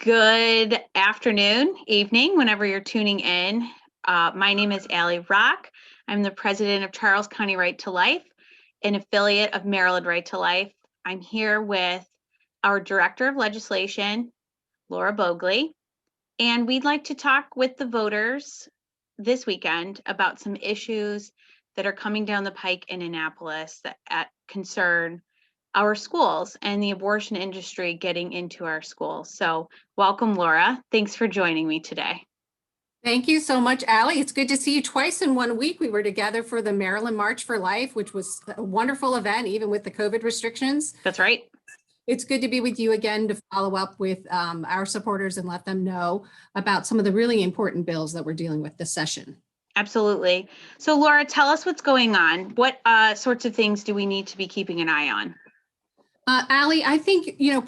Good afternoon, evening, whenever you're tuning in. My name is Allie Rock. I'm the president of Charles County Right to Life, an affiliate of Maryland Right to Life. I'm here with our Director of Legislation, Laura Bogley, and we'd like to talk with the voters this weekend about some issues that are coming down the pike in Annapolis that concern our schools and the abortion industry getting into our schools. So welcome, Laura. Thanks for joining me today. Thank you so much, Allie. It's good to see you twice in 1 week. We were together for the Maryland March for Life, which was a wonderful event, even with the COVID restrictions. That's right. It's good to be with you again to follow up with our supporters and let them know about some of the really important bills that we're dealing with this session. Absolutely. So Laura, tell us what's going on. What sorts of things do we need to be keeping an eye on? Allie, I think, the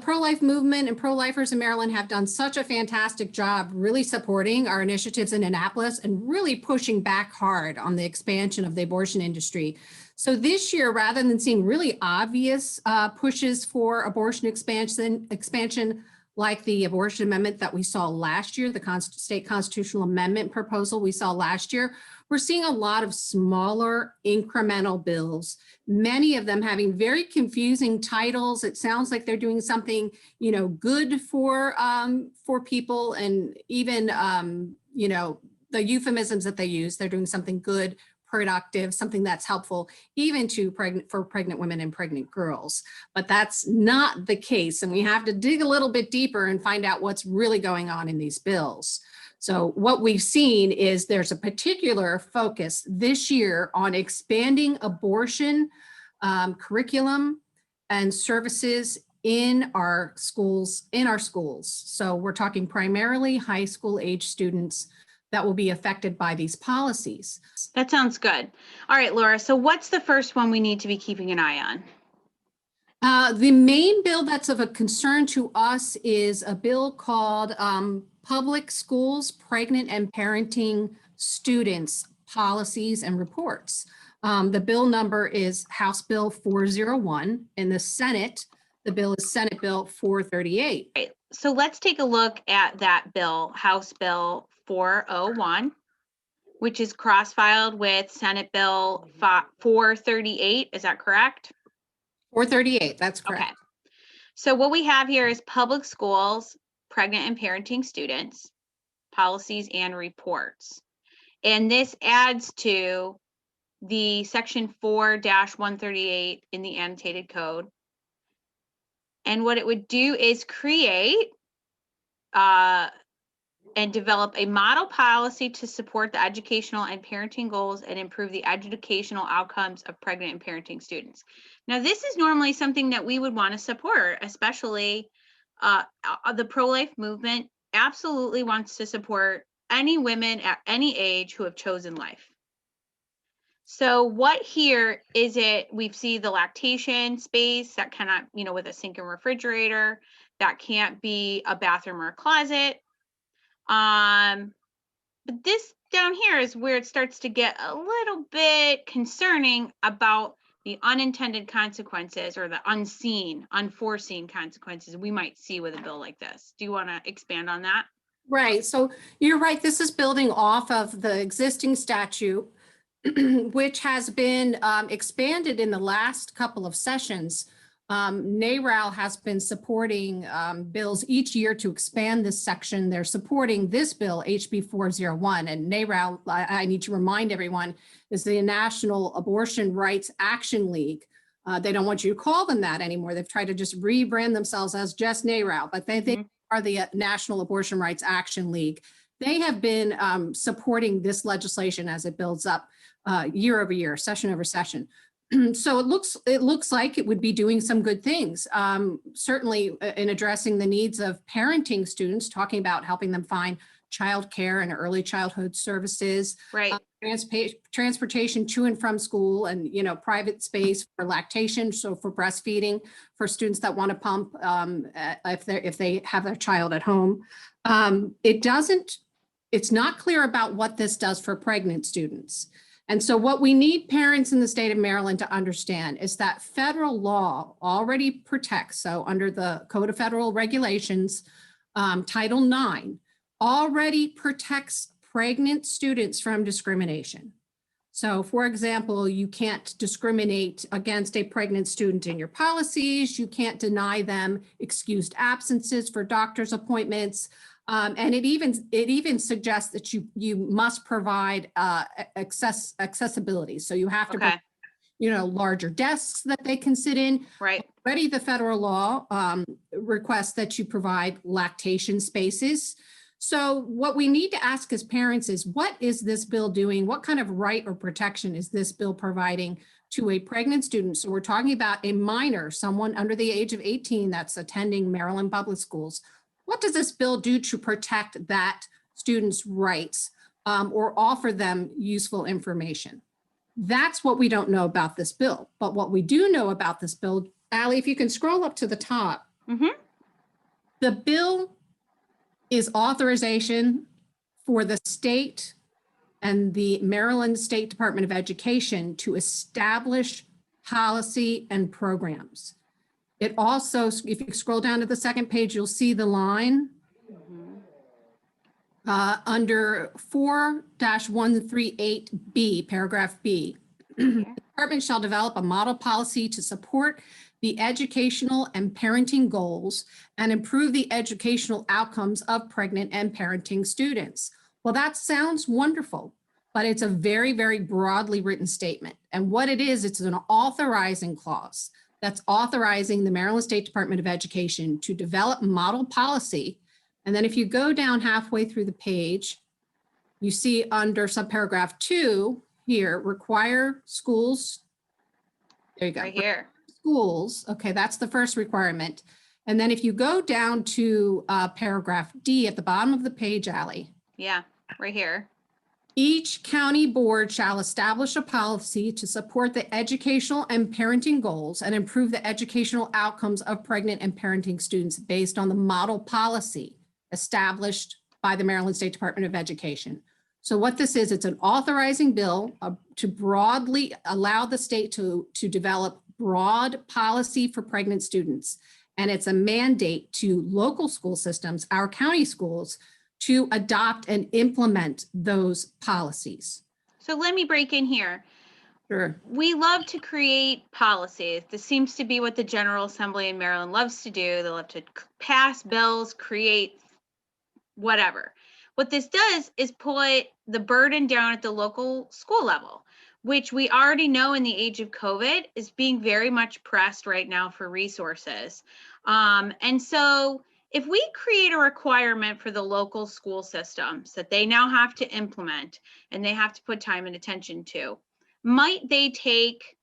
pro-life movement and pro-lifers in Maryland have done such a fantastic job really supporting our initiatives in Annapolis and really pushing back hard on the expansion of the abortion industry. So this year, rather than seeing really obvious pushes for abortion expansion like the abortion amendment that we saw last year, the state constitutional amendment proposal we saw last year, we're seeing a lot of smaller incremental bills, many of them having very confusing titles. It sounds like they're doing something, good for people, and even, the euphemisms that they use, they're doing something good, productive, something that's helpful even for pregnant women and pregnant girls. But that's not the case. And we have to dig a little bit deeper and find out what's really going on in these bills. So what we've seen is there's a particular focus this year on expanding abortion curriculum and services in our schools. So we're talking primarily high school age students that will be affected by these policies. That sounds good. All right, Laura, so what's the first one we need to be keeping an eye on? The main bill that's of a concern to us is a bill called Public Schools Pregnant and Parenting Students Policies and Reports. The bill number is House Bill 401. In the Senate, the bill is Senate Bill 438. Right. So let's take a look at that bill, House Bill 401, which is cross-filed with Senate Bill 438. Is that correct? 438, that's correct. Okay. So what we have here is Public Schools, Pregnant and Parenting Students, Policies and Reports. And this adds to the Section 4-138 in the annotated code. And what it would do is create and develop a model policy to support the educational and parenting goals and improve the educational outcomes of pregnant and parenting students. Now, this is normally something that we would want to support, especially the pro-life movement absolutely wants to support any women at any age who have chosen life. So what here is it? We see the lactation space that cannot, with a sink and refrigerator, that can't be a bathroom or a closet. But this down here is where it starts to get a little bit concerning about the unintended consequences or the unforeseen consequences we might see with a bill like this. Do you want to expand on that? Right. So you're right. This is building off of the existing statute, which has been expanded in the last couple of sessions. NARAL has been supporting bills each year to expand this section. They're supporting this bill, HB 401. And NARAL, I need to remind everyone, is the National Abortion Rights Action League. They don't want you to call them that anymore. They've tried to just rebrand themselves as just NARAL, but they are the National Abortion Rights Action League. They have been supporting this legislation as it builds up year over year, session over session. So it looks like it would be doing some good things, certainly in addressing the needs of parenting students, talking about helping them find childcare and early childhood services, right? Transportation to and from school, and private space for lactation, so for breastfeeding for students that want to pump if they have their child at home. It's not clear about what this does for pregnant students. And so what we need parents in the state of Maryland to understand is that federal law already protects, so under the Code of Federal Regulations, Title IX, already protects pregnant students from discrimination. So for example, you can't discriminate against a pregnant student in your policies. You can't deny them excused absences for doctor's appointments. And it even suggests that you must provide accessibility. So you have to, Okay. larger desks that they can sit in. Right. Already the federal law requests that you provide lactation spaces. So what we need to ask as parents is, what is this bill doing? What kind of right or protection is this bill providing to a pregnant student? So we're talking about a minor, someone under the age of 18 that's attending Maryland public schools. What does this bill do to protect that student's rights or offer them useful information? That's what we don't know about this bill. But what we do know about this bill, Allie, if you can scroll up to the top, the bill is authorization for the state and the Maryland State Department of Education to establish policy and programs. It also, if you scroll down to the second page, you'll see the line under 4-138B, paragraph B. The department shall develop a model policy to support the educational and parenting goals and improve the educational outcomes of pregnant and parenting students. Well, that sounds wonderful, but it's a very, very broadly written statement. And what it is, it's an authorizing clause that's authorizing the Maryland State Department of Education to develop model policy. And then if you go down halfway through the page, you see under subparagraph 2 here, require schools. There you go. Right here. Schools. Okay, that's the first requirement. And then if you go down to paragraph D at the bottom of the page, Allie. Yeah, right here. Each county board shall establish a policy to support the educational and parenting goals and improve the educational outcomes of pregnant and parenting students based on the model policy established by the Maryland State Department of Education. So what this is, it's an authorizing bill to broadly allow the state to develop broad policy for pregnant students. And it's a mandate to local school systems, our county schools, to adopt and implement those policies. So let me break in here. Sure. We love to create policies. This seems to be what the General Assembly in Maryland loves to do. They love to pass bills, create whatever. What this does is put the burden down at the local school level, which we already know in the age of COVID is being very much pressed right now for resources. And so if we create a requirement for the local school systems that they now have to implement and they have to put time and attention to, might they take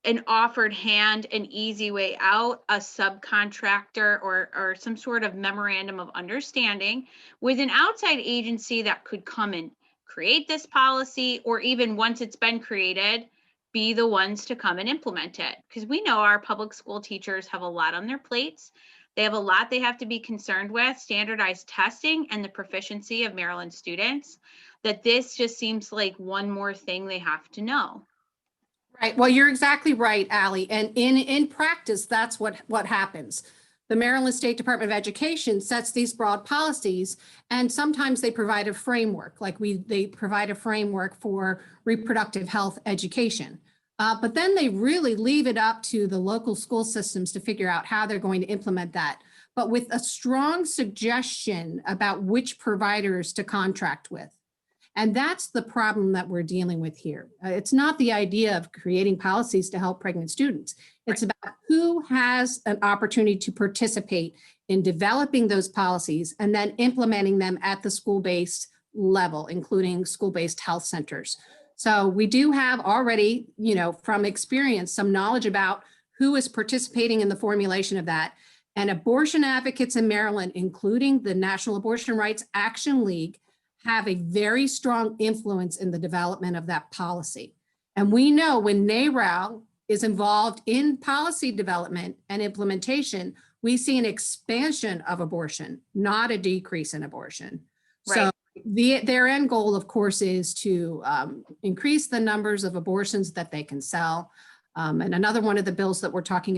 an offered hand, an easy way out, a subcontractor or some sort of memorandum of understanding with an outside agency that could come and create this policy, or even once it's been created, be the ones to come and implement it? Because we know our public school teachers have a lot on their plates. They have a lot they have to be concerned with, standardized testing and the proficiency of Maryland students, that this just seems like one more thing they have to know. Right. Well, you're exactly right, Allie. And in practice, that's what happens. The Maryland State Department of Education sets these broad policies, and sometimes they provide a framework, like they provide a framework for reproductive health education. But then they really leave it up to the local school systems to figure out how they're going to implement that, but with a strong suggestion about which providers to contract with. And that's the problem that we're dealing with here. It's not the idea of creating policies to help pregnant students. It's about who has an opportunity to participate in developing those policies and then implementing them at the school-based level, including school-based health centers. So we do have already, from experience, some knowledge about who is participating in the formulation of that. And abortion advocates in Maryland, including the National Abortion Rights Action League, have a very strong influence in the development of that policy. And we know when NARAL is involved in policy development and implementation, we see an expansion of abortion, not a decrease in abortion. Right. So Their end goal, of course, is to increase the numbers of abortions that they can sell. And another one of the bills that we'll talk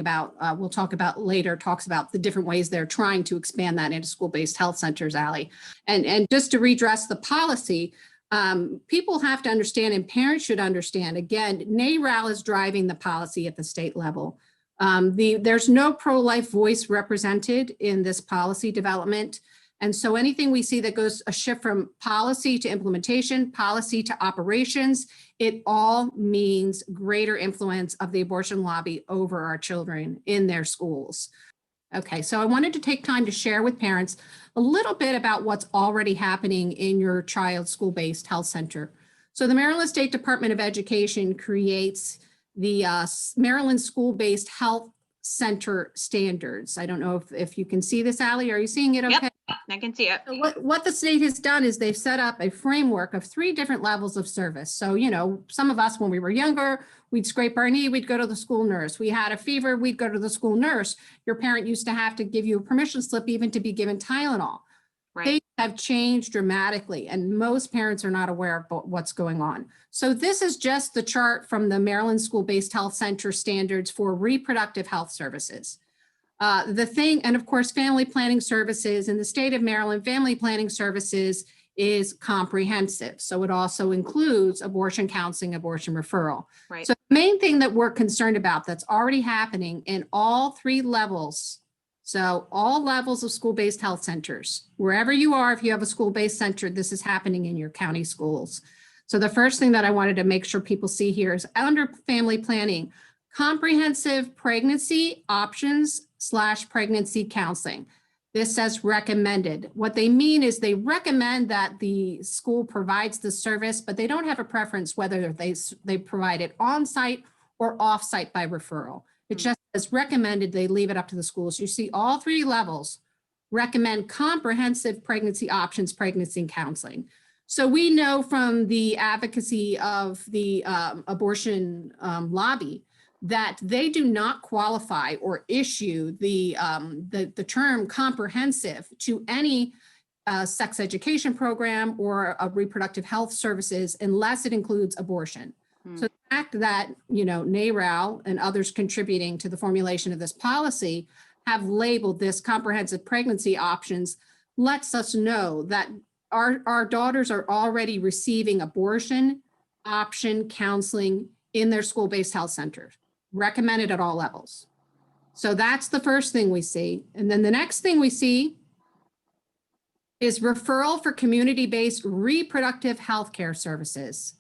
about later, talks about the different ways they're trying to expand that into school-based health centers, Allie. And just to redress the policy, people have to understand, and parents should understand, again, NARAL is driving the policy at the state level. There's no pro-life voice represented in this policy development. And so anything we see that goes a shift from policy to implementation, policy to operations, it all means greater influence of the abortion lobby over our children in their schools. Okay, so I wanted to take time to share with parents a little bit about what's already happening in your child's school-based health center. So the Maryland State Department of Education creates the Maryland School-Based Health Center Standards. I don't know if you can see this, Allie. Are you seeing it okay? Yep, I can see it. So what the state has done is they've set up a framework of 3 different levels of service. So, you know, some of us when we were younger, we'd scrape our knee, we'd go to the school nurse. We had a fever, we'd go to the school nurse. Your parent used to have to give you a permission slip even to be given Tylenol. Right. They have changed dramatically, and most parents are not aware of what's going on. So this is just the chart from the Maryland School-Based Health Center Standards for reproductive health services. And of course, family planning services in the state of Maryland, family planning services is comprehensive. So it also includes abortion counseling, abortion referral. Right. So the main thing that we're concerned about that's already happening in all 3 levels. So all levels of school-based health centers, wherever you are, if you have a school-based center, this is happening in your county schools. So the first thing that I wanted to make sure people see here is under family planning, comprehensive pregnancy options / pregnancy counseling. This says recommended. What they mean is they recommend that the school provides the service, but they don't have a preference whether they provide it on-site or off-site by referral. It just says recommended, they leave it up to the schools. You see all 3 levels recommend comprehensive pregnancy options, pregnancy counseling. So we know from the advocacy of the abortion lobby that they do not qualify or issue the term comprehensive to any sex education program or a reproductive health services unless it includes abortion. So the fact that, you know, NARAL and others contributing to the formulation of this policy have labeled this comprehensive pregnancy options lets us know that our daughters are already receiving abortion option counseling in their school-based health centers, recommended at all levels. So that's the first thing we see. And then the next thing we see is referral for community-based reproductive health care services.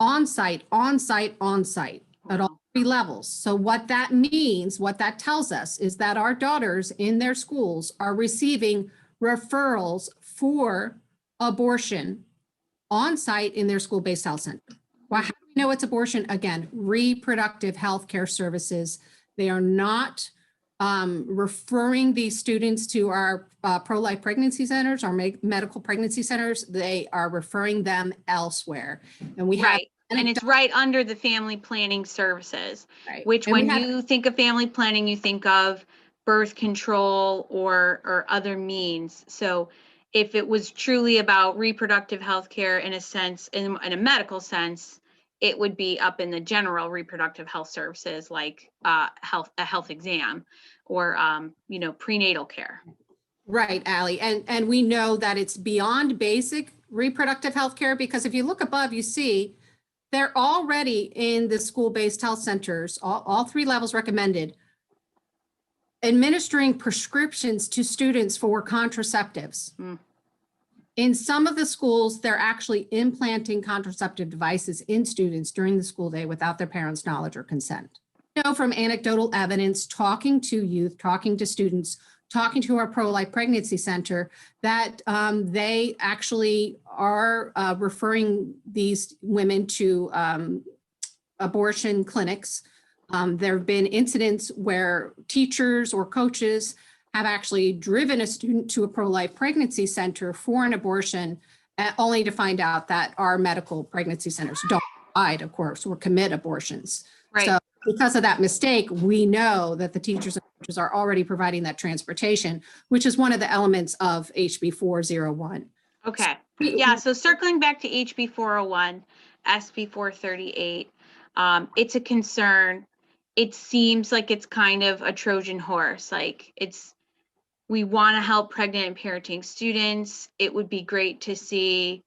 On-site, on-site, on-site at all 3 levels. So what that means, what that tells us is that our daughters in their schools are receiving referrals for abortion on-site in their school-based health center. Well, how do we know it's abortion? Again, reproductive health care services. They are not referring these students to our pro-life pregnancy centers, our medical pregnancy centers. They are referring them elsewhere. And we have, and it's right under the family planning services, right. Which and when you think of family planning, you think of birth control or other means. So if it was truly about reproductive health care in a sense, in a medical sense, it would be up in the general reproductive health services like a health exam or, prenatal care. Right, Allie. And we know that it's beyond basic reproductive health care because if you look above, you see they're already in the school-based health centers, all 3 levels recommended, administering prescriptions to students for contraceptives. In some of the schools, they're actually implanting contraceptive devices in students during the school day without their parents' knowledge or consent. You know, from anecdotal evidence, talking to youth, talking to students, talking to our pro-life pregnancy center, that they actually are referring these women to abortion clinics. There have been incidents where teachers or coaches have actually driven a student to a pro-life pregnancy center for an abortion, only to find out that our medical pregnancy centers don't provide, of course, or commit abortions. Right. So because of that mistake, we know that the teachers and coaches are already providing that transportation, which is one of the elements of HB 401. Okay. Yeah, so circling back to HB 401, SB 438, it's a concern. It seems like it's kind of a Trojan horse. Like we want to help pregnant and parenting students. It would be great to see,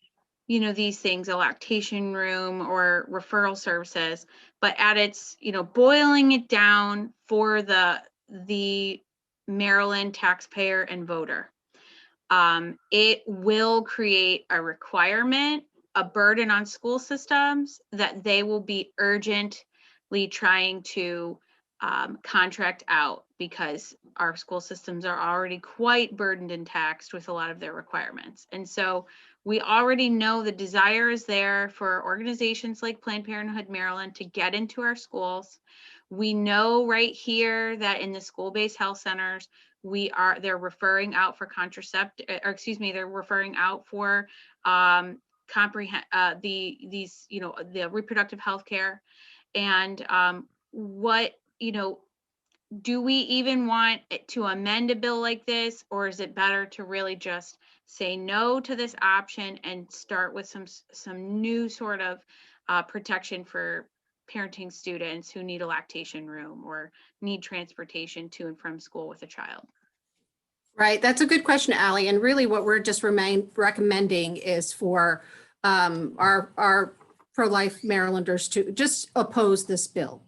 these things, a lactation room or referral services, but at its, boiling it down for the Maryland taxpayer and voter. It will create a requirement, a burden on school systems that they will be urgently trying to contract out, because our school systems are already quite burdened and taxed with a lot of their requirements. And so we already know the desire is there for organizations like Planned Parenthood Maryland to get into our schools. We know right here that in the school-based health centers, they're referring out for they're referring out for the reproductive health care. And what, do we even want to amend a bill like this, or is it better to really just say no to this option and start with some new sort of protection for parenting students who need a lactation room or need transportation to and from school with a child? Right, that's a good question, Ally. And really what we're just recommending is for our pro-life Marylanders to just oppose this bill.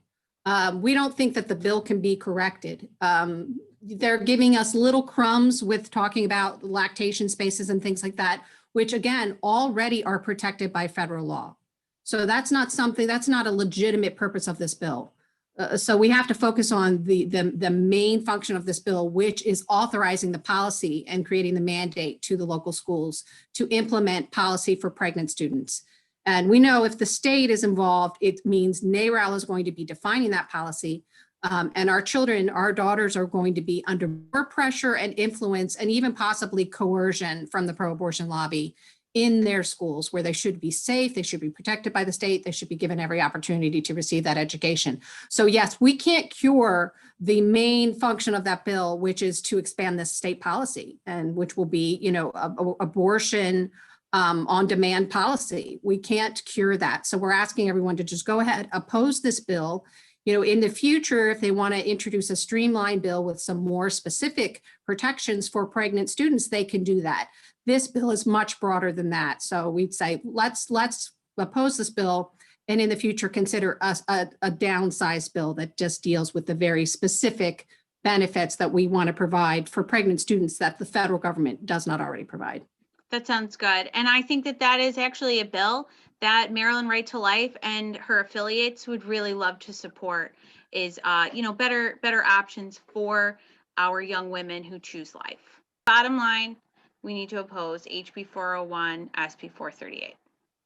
We don't think that the bill can be corrected. They're giving us little crumbs with talking about lactation spaces and things like that, which again, already are protected by federal law. So that's not a legitimate purpose of this bill. So we have to focus on the main function of this bill, which is authorizing the policy and creating the mandate to the local schools to implement policy for pregnant students. And we know if the state is involved, it means NARAL is going to be defining that policy. And our children, our daughters, are going to be under more pressure and influence and even possibly coercion from the pro-abortion lobby in their schools, where they should be safe, they should be protected by the state, they should be given every opportunity to receive that education. So yes, we can't cure the main function of that bill, which is to expand this state policy, and which will be, abortion on demand policy. We can't cure that. So we're asking everyone to just go ahead, oppose this bill. In the future, if they want to introduce a streamlined bill with some more specific protections for pregnant students, they can do that. This bill is much broader than that. So we'd say, let's oppose this bill, and in the future, consider a downsized bill that just deals with the very specific benefits that we want to provide for pregnant students that the federal government does not already provide. That sounds good. And I think that is actually a bill that Maryland Right to Life and her affiliates would really love to support, is better options for our young women who choose life. Bottom line, we need to oppose HB 401, SB 438.